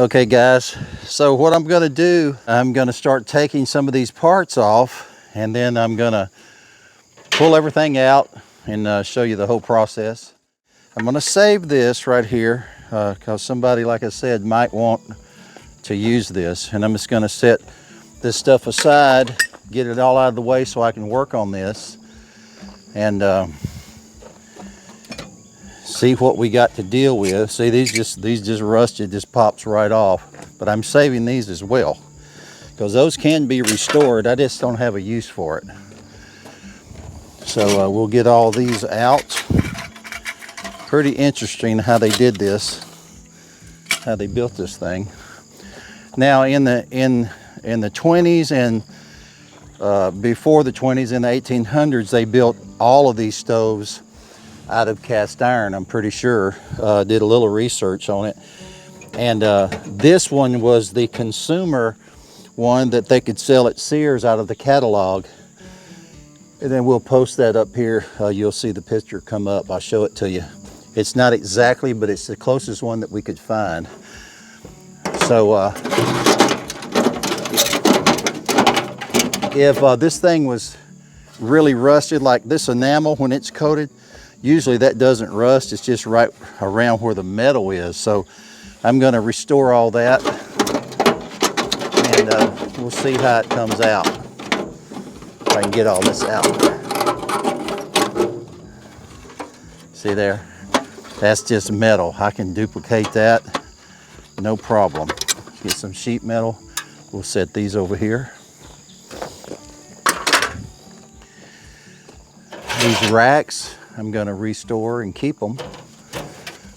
Okay guys, so what I'm going to do, I'm going to start taking some of these parts off, and then I'm going to pull everything out and show you the whole process. I'm going to save this right here because somebody, like I said, might want to use this, and I'm just going to set this stuff aside, get it all out of the way so I can work on this and see what we got to deal with. See, these just rusted, just pops right off. But I'm saving these as well because those can be restored. I just don't have a use for it. So we'll get all these out. Pretty interesting how they did this, how they built this thing. Now in the 20s and before the 20s, in the 1800s, they built all of these stoves out of cast iron, I'm pretty sure. Did a little research on it. And this one was the consumer one that they could sell at Sears out of the catalog. And then we'll post that up here. You'll see the picture come up. I'll show it to you. It's not exactly, but it's the closest one that we could find. So if this thing was really rusted, like this enamel when it's coated, usually that doesn't rust. It's just right around where the metal is. So I'm going to restore all that, and we'll see how it comes out. If I can get all this out. See there? That's just metal. I can duplicate that, no problem. Get some sheet metal. We'll set these over here. These racks, I'm going to restore and keep them.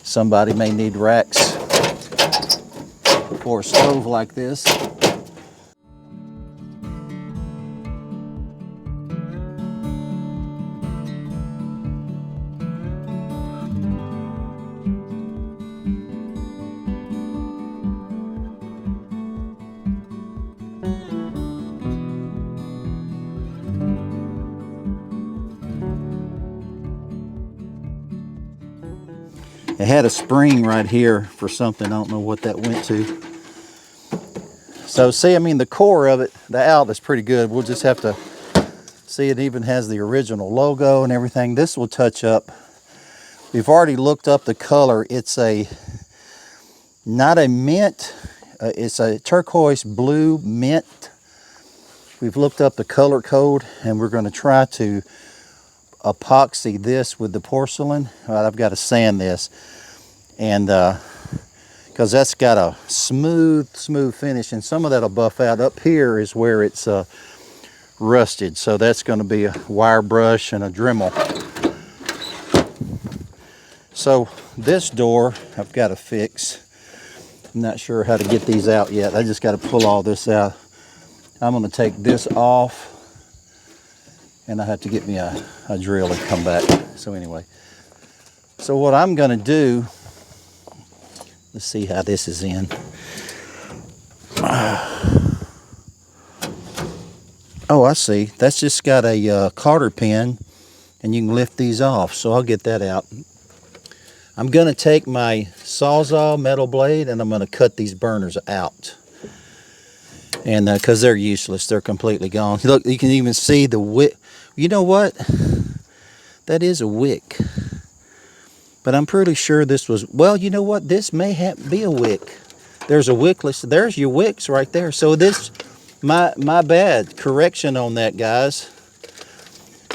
Somebody may need racks for a stove like this. It had a spring right here for something. I don't know what that went to. So see, I mean, the core of it, the out is pretty good. We'll just have to see. It even has the original logo and everything. This will touch up. We've already looked up the color. It's not a mint. It's a turquoise blue mint. We've looked up the color code, and we're going to try to epoxy this with the porcelain. I've got to sand this, and because that's got a smooth finish, and some of that'll buff out. Up here is where it's rusted, so that's going to be a wire brush and a Dremel. So this door I've got to fix. I'm not sure how to get these out yet. I just got to pull all this out. I'm going to take this off, and I have to get me a drill and come back. So anyway, so what I'm going to do, let's see how this is in. Oh, I see. That's just got a cotter pin, and you can lift these off. So I'll get that out. I'm going to take my Sawzall metal blade, and I'm going to cut these burners out. And because they're useless, they're completely gone. Look, you can even see the wick. You know what? That is a wick. But I'm pretty sure this was, well, you know what? This may be a wick. There's a wickless. There's your wicks right there. So this, my bad. Correction on that, guys.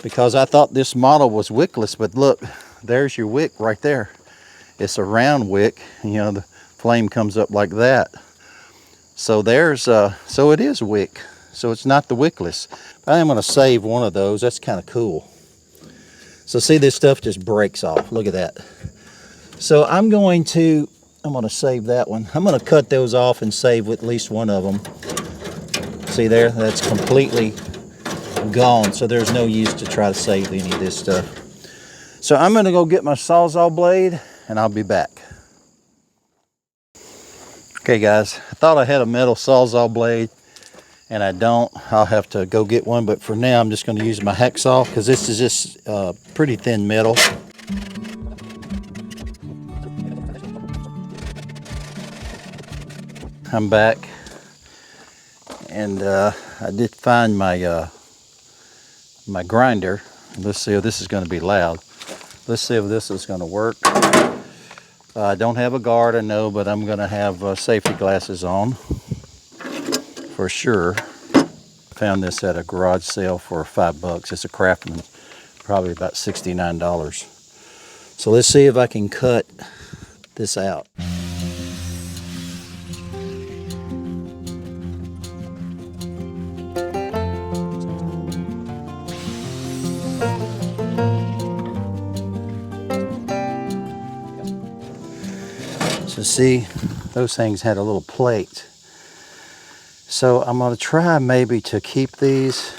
Because I thought this model was wickless, but look, there's your wick right there. It's a round wick. You know, the flame comes up like that. So there's, so it is a wick. So it's not the wickless. I am going to save one of those. That's kind of cool. So see, this stuff just breaks off. Look at that. So I'm going to save that one. I'm going to cut those off and save at least one of them. See there? That's completely gone. So there's no use to try to save any of this stuff. So I'm going to go get my Sawzall blade, and I'll be back. Okay guys, I thought I had a metal Sawzall blade, and I don't. I'll have to go get one, but for now I'm just going to use my hacksaw because this is just pretty thin metal. I'm back, and I did find my my grinder. Let's see if this is going to be loud. Let's see if this is going to work. I don't have a guard, I know, but I'm going to have safety glasses on for sure. Found this at a garage sale for $5. It's a Craftsman, probably about $69. So let's see if I can cut this out. So see, those things had a little plate. So I'm going to try maybe to keep these,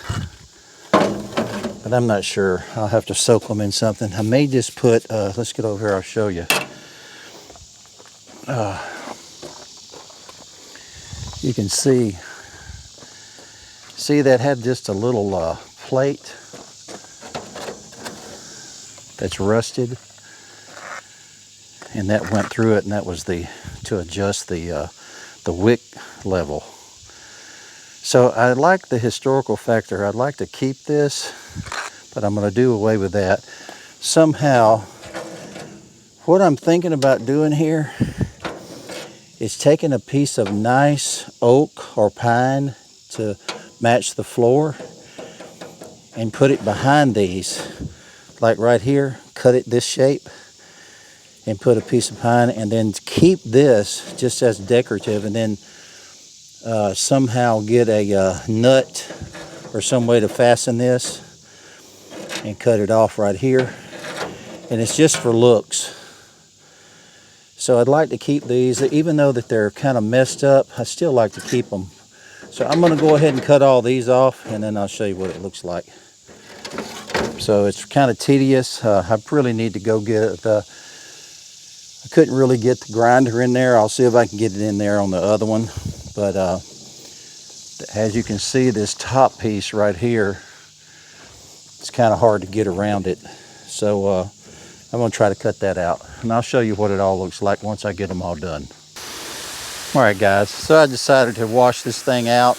but I'm not sure. I'll have to soak them in something. I may just put, let's get over here, I'll show you. You can see that had just a little plate that's rusted, and that went through it, and that was to adjust the wick level. So I like the historical factor. I'd like to keep this, but I'm going to do away with that. Somehow, what I'm thinking about doing here is taking a piece of nice oak or pine to match the floor and put it behind these, like right here, cut it this shape and put a piece of pine, and then keep this just as decorative, and then somehow get a nut or some way to fasten this and cut it off right here. And it's just for looks. So I'd like to keep these, even though that they're kind of messed up, I still like to keep them. So I'm going to go ahead and cut all these off, and then I'll show you what it looks like. So it's kind of tedious. I really need to go get it. I couldn't really get the grinder in there. I'll see if I can get it in there on the other one. But as you can see, this top piece right here, it's kind of hard to get around it. So I'm going to try to cut that out, and I'll show you what it all looks like once I get them all done. All right, guys, so I decided to wash this thing out.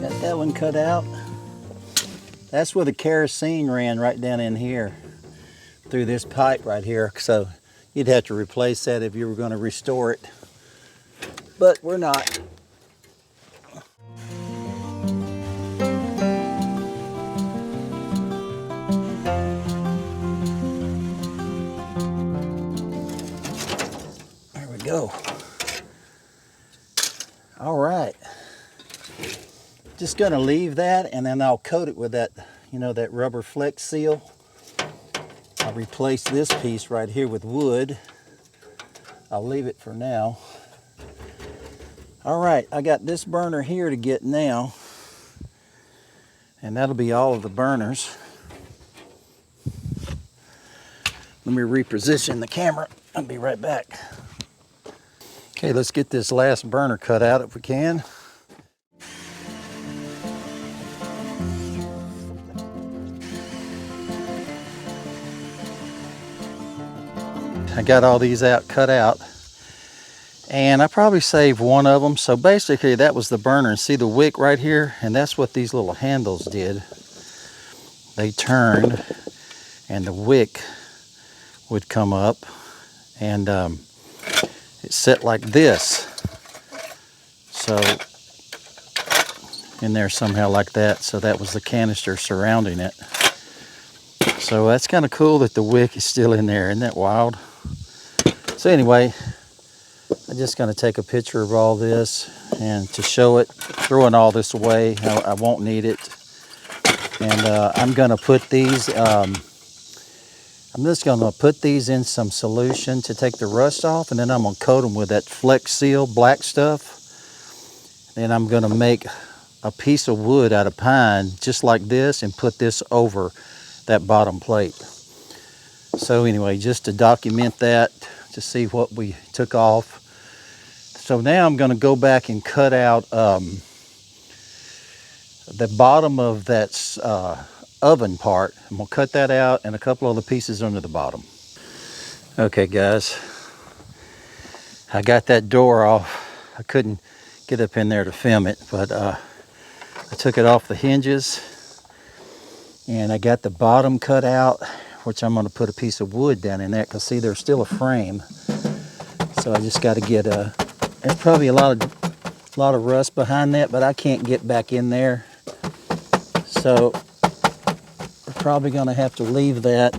Got that one cut out. That's where the kerosene ran, right down in here through this pipe right here. So you'd have to replace that if you were going to restore it, but we're not. There we go. All right. Just going to leave that, and then I'll coat it with that, that rubber flex seal. I'll replace this piece right here with wood. I'll leave it for now. All right, I got this burner here to get now, and that'll be all of the burners. Let me reposition the camera. I'll be right back. Okay, let's get this last burner cut out if we can. I got all these cut out, and I probably saved one of them. So basically that was the burner, and see the wick right here, and that's what these little handles did. They turned and the wick would come up, and it set like this, so in there somehow like that. So that was the canister surrounding it. So that's kind of cool that the wick is still in there. Isn't that wild? So anyway, I'm just going to take a picture of all this and to show it, throwing all this away. I won't need it. And I'm going to put these I'm just going to put these in some solution to take the rust off, and then I'm going to coat them with that Flex Seal black stuff. Then I'm going to make a piece of wood out of pine just like this and put this over that bottom plate. So anyway, just to document that, to see what we took off. So now I'm going to go back and cut out the bottom of that oven part. I'm going to cut that out and a couple other pieces under the bottom. Okay guys, I got that door off. I couldn't get up in there to film it, but I took it off the hinges and I got the bottom cut out, which I'm going to put a piece of wood down in there because see, there's still a frame. So I just got to get there's probably a lot of rust behind that, but I can't get back in there. So we're probably going to have to leave that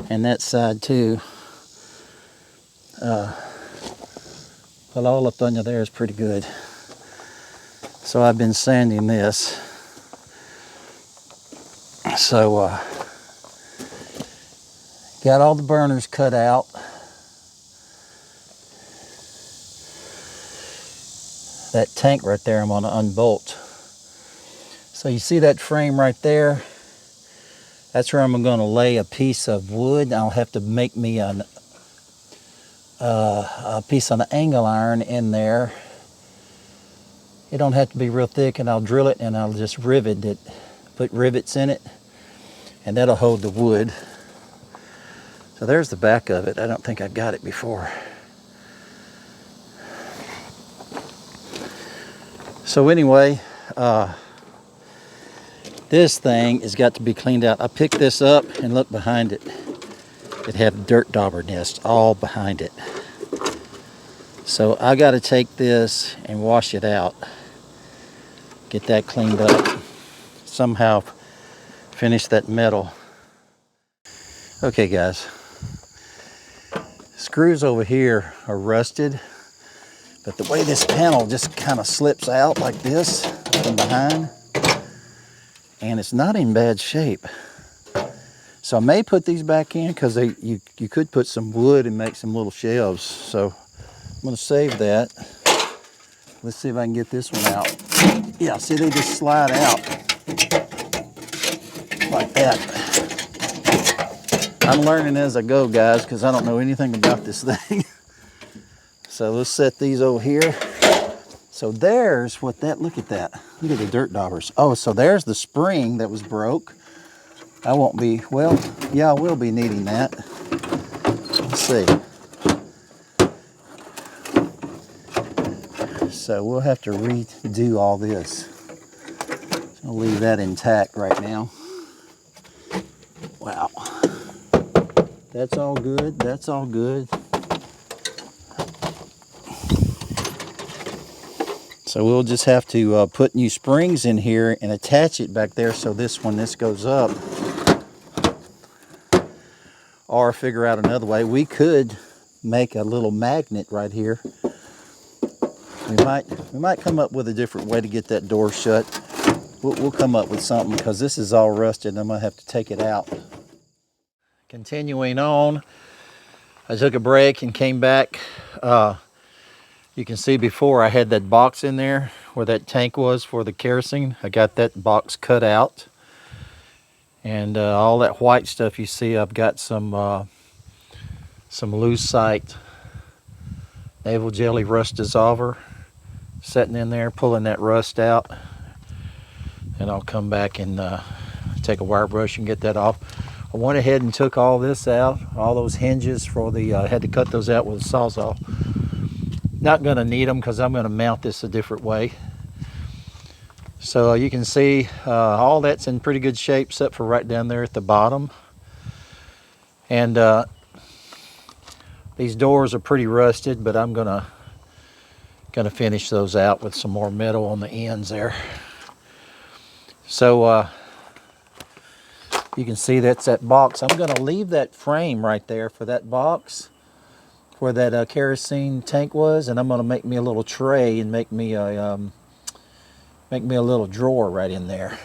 and that side too. But all up under there is pretty good. So I've been sanding this. So got all the burners cut out. That tank right there I'm going to unbolt. So you see that frame right there? That's where I'm going to lay a piece of wood. I'll have to make me a piece of an angle iron in there. It don't have to be real thick, and I'll drill it and I'll just rivet it, put rivets in it, and that'll hold the wood. So there's the back of it. I don't think I've got it before. So anyway, this thing has got to be cleaned out. I picked this up and look behind it. It had dirt dauber nest all behind it. So I got to take this and wash it out. Get that cleaned up. Somehow finish that metal. Okay guys. Screws over here are rusted. But the way this panel just kind of slips out like this from behind, and it's not in bad shape. So I may put these back in because you could put some wood and make some little shelves. So I'm going to save that. Let's see if I can get this one out. Yeah, see, they just slide out like that. I'm learning as I go, guys, because I don't know anything about this thing. So let's set these over here. So there's what that, look at that. Look at the dirt daubers. Oh, so there's the spring that was broke. I won't be, well, yeah, I will be needing that. Let's see. So we'll have to redo all this. I'll leave that intact right now. Wow. That's all good, that's all good. So we'll just have to put new springs in here and attach it back there so this, when this goes up, or figure out another way. We could make a little magnet right here. We might come up with a different way to get that door shut. We'll come up with something because this is all rusted and I'm gonna have to take it out. Continuing on, I took a break and came back. You can see before I had that box in there where that tank was for the kerosene. I got that box cut out. And all that white stuff you see, I've got some lucite naval jelly rust dissolver sitting in there, pulling that rust out. And I'll come back and take a wire brush and get that off. I went ahead and took all this out, all those hinges for the, I had to cut those out with a sawzall. Not going to need them because I'm going to mount this a different way. So you can see all that's in pretty good shape except for right down there at the bottom. And these doors are pretty rusted, but I'm gonna finish those out with some more metal on the ends there. So you can see that's that box. I'm going to leave that frame right there for that box where that kerosene tank was, and I'm going to make me a little tray and make me a little drawer right in there.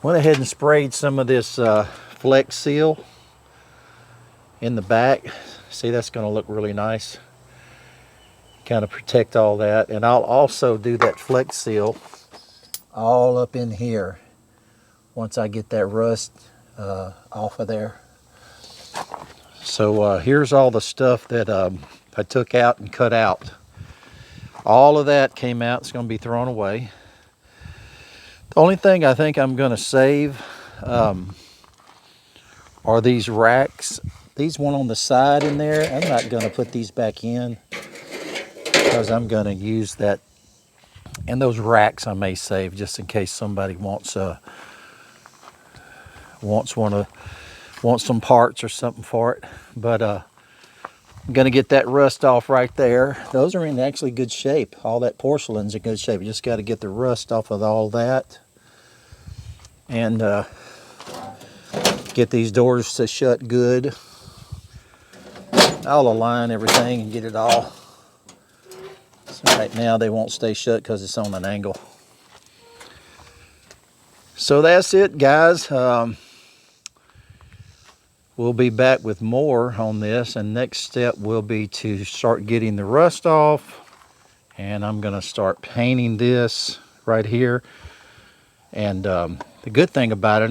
Went ahead and sprayed some of this Flex Seal in the back. See, that's going to look really nice. Kind of protect all that. And I'll also do that Flex Seal all up in here once I get that rust off of there. So here's all the stuff that I took out and cut out. All of that came out. It's going to be thrown away. The only thing I think I'm going to save are these racks. These one on the side in there, I'm not going to put these back in because I'm going to use that. And those racks I may save just in case somebody wants some parts or something for it. But I'm going to get that rust off right there. Those are in actually good shape. All that porcelain's in good shape. You just got to get the rust off of all that. And get these doors to shut good. I'll align everything and get it all. So right now they won't stay shut because it's on an angle. So that's it, guys. We'll be back with more on this, and next step will be to start getting the rust off, and I'm going to start painting this right here. And the good thing about it,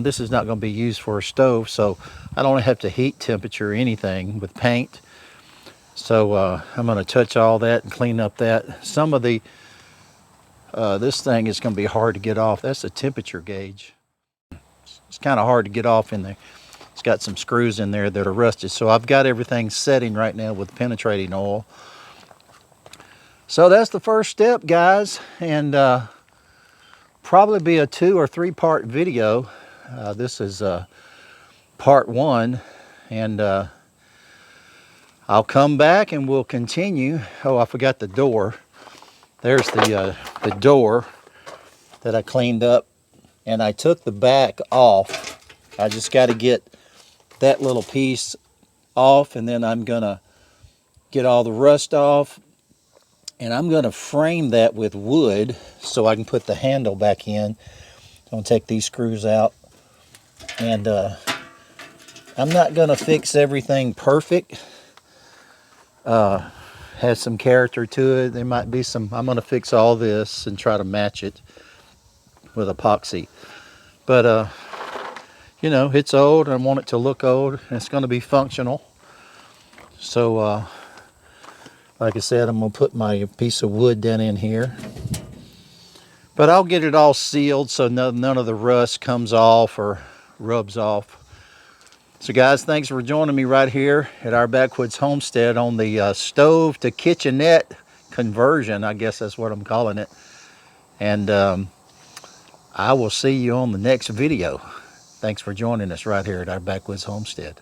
this is not going to be used for a stove, so I don't have to heat temperature or anything with paint. So I'm going to touch all that and clean up that. Some of the this thing is going to be hard to get off. That's a temperature gauge. It's kind of hard to get off in there. It's got some screws in there that are rusted. So I've got everything setting right now with penetrating oil. So that's the first step, guys, and probably be a 2 or 3 part video. This is part 1, and I'll come back and we'll continue. Oh, I forgot the door. There's the door that I cleaned up, and I took the back off. I just got to get that little piece off, and then I'm gonna get all the rust off, and I'm gonna frame that with wood so I can put the handle back in. I'm gonna take these screws out, and I'm not gonna fix everything perfect. Has some character to it. There might be some. I'm gonna fix all this and try to match it with epoxy, but it's old and I want it to look old, and it's going to be functional. So like I said, I'm going to put my piece of wood down in here, but I'll get it all sealed so none of the rust comes off or rubs off. So guys, thanks for joining me right here at our Backwoods homestead on the stove to kitchenette conversion. I guess that's what I'm calling it. And I will see you on the next video. Thanks for joining us right here at our Backwoods homestead.